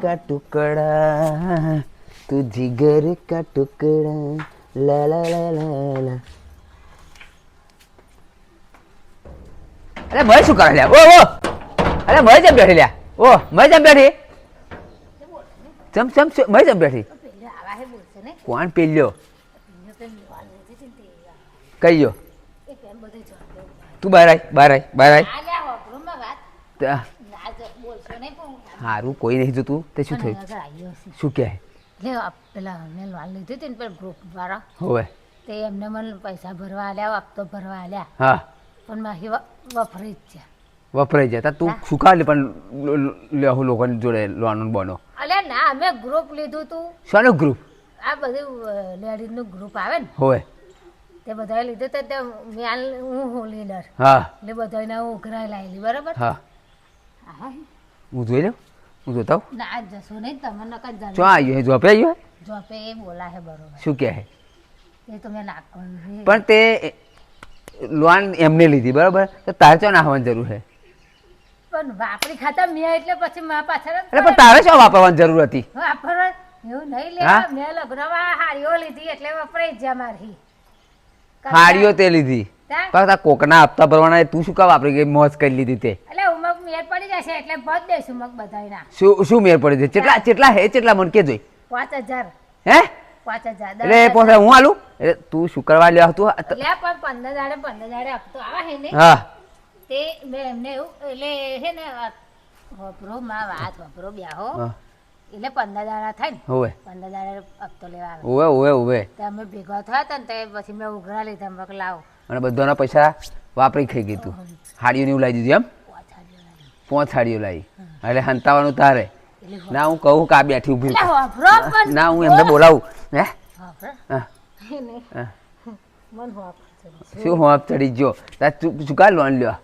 का टुकड़ा तू जिगर का टुकड़ा ला ला ला ला ला. અરે મય શું કરે લ્યા? ઓ અરે મય જેમ બેઠી લ્યા. ઓ મય જેમ બેઠી ચમ મય જેમ બેઠી. કોણ પેલ્યો કહીયો? તું બહાર આય. સારું કોઈ નહીં જોતું તે શું થયું? શું કહે? પેલા મેં લોન લીધી હતી ને પેલા ગ્રુપ વાળા હોવે તે એમને મને પૈસા ભરવા આલ્યા, હપ્તો ભરવા આલ્યા. હા પણ મારી વફરાઈ જ છે. વપરાઈ જતા તું સુકાલે પણ લેહુ લોકોની જોડે લોન બનો. અલ્યા ના અમે ગ્રુપ લીધું તું. શાનો ગ્રુપ? આ બધું લેડીઝનું ગ્રુપ આવે ને હોવે તે બધાએ લીધું તો હું લીડર. હા એટલે બધાને હું ઉઘરાઈ લાવેલી બરાબર. હા હા હું જોઈ લઉં. હું જોતા હું ના જશો નહીં તમે નકર જાણ ચો આવ્યો જોપે આવ્યો જોપે એ બોલા હે બરોબર. શું કહે? એ તો મેં નાખવાનું પણ તે લોન એમને લીધી બરાબર તો તારે ચો નાખવાની જરૂર છે? પણ વાપરી ખાતા મેં એટલે પછી મારા પાછળ એટલે પણ તારે શું વાપરવાની જરૂર હતી? વાપરવા એવું નહીં લેવા. મેં લગ્નમાં હારીઓ લીધી એટલે વપરાઈ જ જા મારી હાડીઓ તે લીધી પણ કોકના હપ્તા ભરવાના તું શું કા વાપરી ગઈ? મોજ કરી લીધી તે એટલે ઉમક મેળ પડી જશે એટલે ભર દઈશું ઉમક બધાયના. શું મેળ પડી છે? કેટલા હે કેટલા મને કે જોઈ? 5000. હે 5000 એટલે પોતે હું આલું એટલે તું શું કરવા લેવા તું? એટલે પણ 15,000 હપ્તો આવે હે ને હા તે મેં એમને એવું એટલે હે ને વપરો માં વાત વપરો બ્યાહો એટલે 15,000 થાય ને હોવે 15,000 હપ્તો લેવા આવે. હોવે તે અમે ભેગા થયા હતા ને તે પછી મેં ઉઘરા લીધા. મેં લાવો અને બધાના પૈસા વાપરી ખાઈ ગઈ તું. હાડીઓ એવું લાવી દીધું એમ? 5 હાડીઓ લાવી એટલે હંતાવાનું તારે ના. હું કહું કે આ બેઠી ઉભી ના હું એમને બોલાવું. હે શું હોપ ચડી ગયો? ચુકા લોન લ્યો.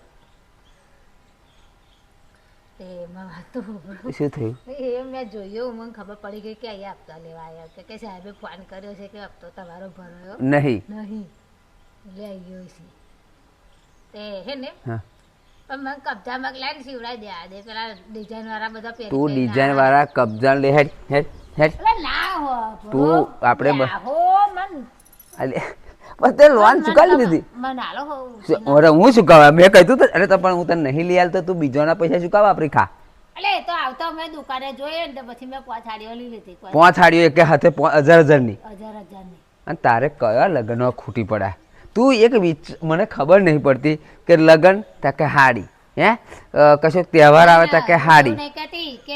શું થયું? એ મેં જોયું મને ખબર પડી ગઈ કે અહીંયા હપ્તા લેવા આવ્યા કે સાહેબે ફોન કર્યો છે કે હપ્તો તમારો ભરાયો નહીં એટલે આવી ગયો છે તે હે ને. પણ મને કબજામાં લાઈન સીવડાવી દે પેલા ડિઝાઇન વાળા બધા પહેરી. તું ડિઝાઇન વાળા કબજા લે હેડ હેડ હેડ ના હો તું આપણે હો મન અલે બસ તે લોન ચુકાવી દીધી. મન હાલો હો અરે હું ચુકાવા મેં કહ્યું તો અરે તો પણ હું તને નહીં લઈ આલતો તું બીજાના પૈસા ચુકાવા વાપરી ખા. એટલે તો આવતો મેં દુકાને જોઈએ ને પછી મેં 5 હાડીઓ લઈ લીધી. 5 હાડીઓ એક હાથે 1000 ની. 1000 ની. અને તારે કયા લગ્ન ખૂટી પડ્યા? તું એક મને ખબર નહીં પડતી કે લગ્ન તા કે હાડી હે કશો તહેવાર આવે તા કે હાડી. નહીં કહેતી કે